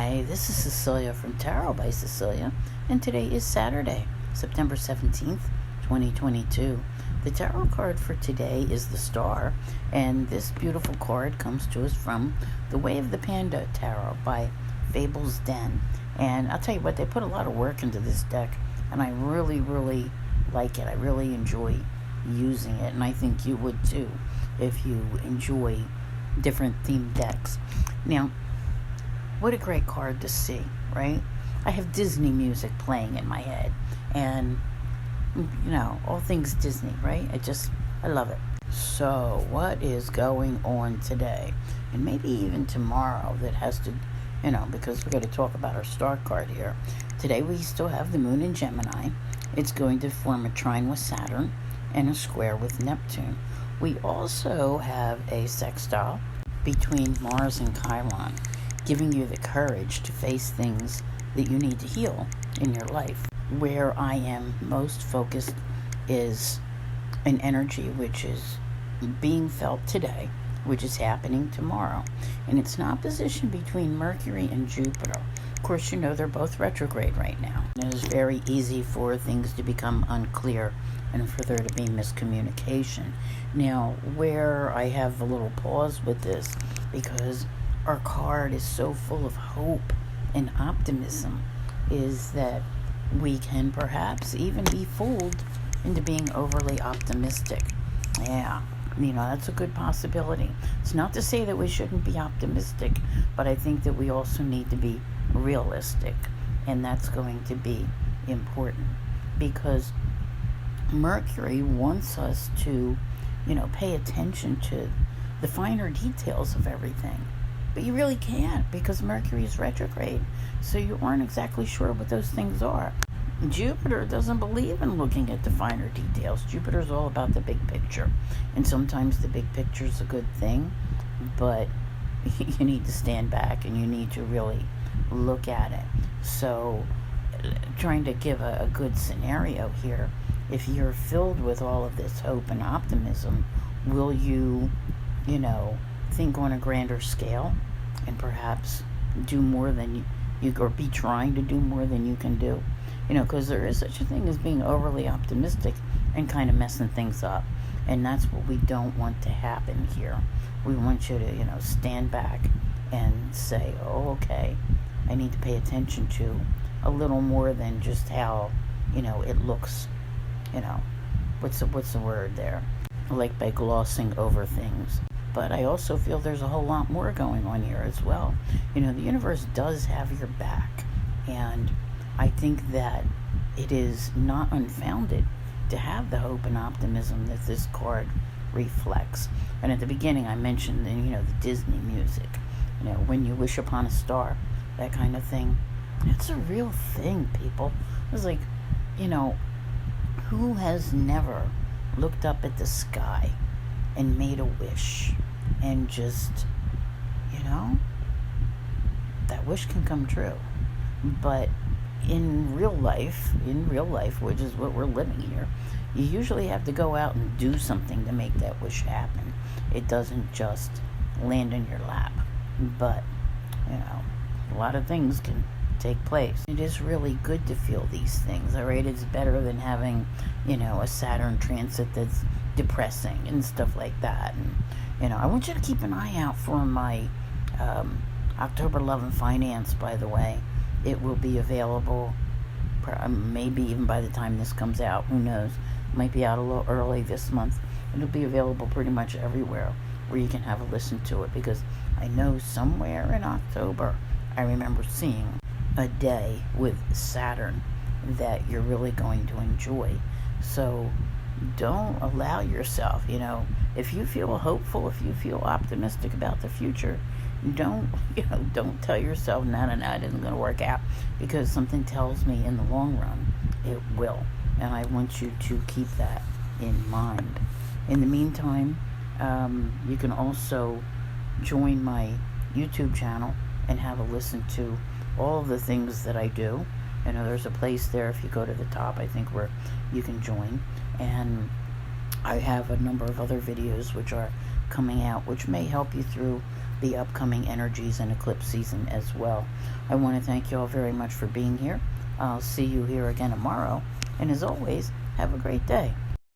Hi, this is Cecilia from Tarot by Cecilia, and today is Saturday, September 17th, 2022. The tarot card for today is the Star, and this beautiful card comes to us from The Way of the Panda Tarot by Fable's Den. And I'll tell you what, they put a lot of work into this deck, and I really like it. I really enjoy using it, and I think you would too if you enjoy different themed decks. Now, what a great card to see, right? I have Disney music playing in my head, and all things Disney, right? I love it. So what is going on today, and maybe even tomorrow, that has to, because we're going to talk about our Star card here. Today we still have the Moon in Gemini. It's going to form a trine with Saturn and a square with Neptune. We also have a sextile between Mars and Chiron, giving you the courage to face things that you need to heal in your life. Where I am most focused is an energy which is being felt today, which is happening tomorrow. And it's an opposition between Mercury and Jupiter. Of course, they're both retrograde right now. And it is very easy for things to become unclear and for there to be miscommunication. Now, where I have a little pause with this, because our card is so full of hope and optimism, is that we can perhaps even be fooled into being overly optimistic. Yeah, that's a good possibility. It's not to say that we shouldn't be optimistic, but I think that we also need to be realistic, and that's going to be important, because Mercury wants us to, pay attention to the finer details of everything. But you really can't, because Mercury is retrograde, so you aren't exactly sure what those things are. Jupiter doesn't believe in looking at the finer details. Jupiter's all about the big picture, and sometimes the big picture's a good thing, but you need to stand back and you need to really look at it. So, trying to give a good scenario here, if you're filled with all of this hope and optimism, will you, think on a grander scale and perhaps do more than you or be trying to do more than you can do? Because there is such a thing as being overly optimistic and kind of messing things up. And that's what we don't want to happen here. We want you to, stand back and say, oh, okay, I need to pay attention to a little more than just how, it looks, what's the word there? Like by glossing over things. But I also feel there's a whole lot more going on here as well. The universe does have your back. And I think that it is not unfounded to have the hope and optimism that this card reflects. And at the beginning I mentioned, the Disney music. When you wish upon a star, that kind of thing. It's a real thing, people. It's like, who has never looked up at the sky and made a wish and just, that wish can come true. But in real life, which is what we're living here, you usually have to go out and do something to make that wish happen. It doesn't just land in your lap. But, a lot of things can take place. It is really good to feel these things, all right? It's better than having, a Saturn transit that's depressing and stuff like that. And, I want you to keep an eye out for my October Love and Finance, by the way. It will be available, maybe even by the time this comes out. Who knows? It might be out a little early this month. It'll be available pretty much everywhere where you can have a listen to it, because I know somewhere in October I remember seeing a day with Saturn that you're really going to enjoy. So don't allow yourself, if you feel hopeful, if you feel optimistic about the future, don't tell yourself, no, it isn't going to work out, because something tells me in the long run it will. And I want you to keep that in mind. In the meantime, you can also join my YouTube channel and have a listen to all of the things that I do. There's a place there, if you go to the top, I think, where you can join. And I have a number of other videos which are coming out, which may help you through the upcoming energies and eclipse season as well. I want to thank you all very much for being here. I'll see you here again tomorrow. And as always, have a great day.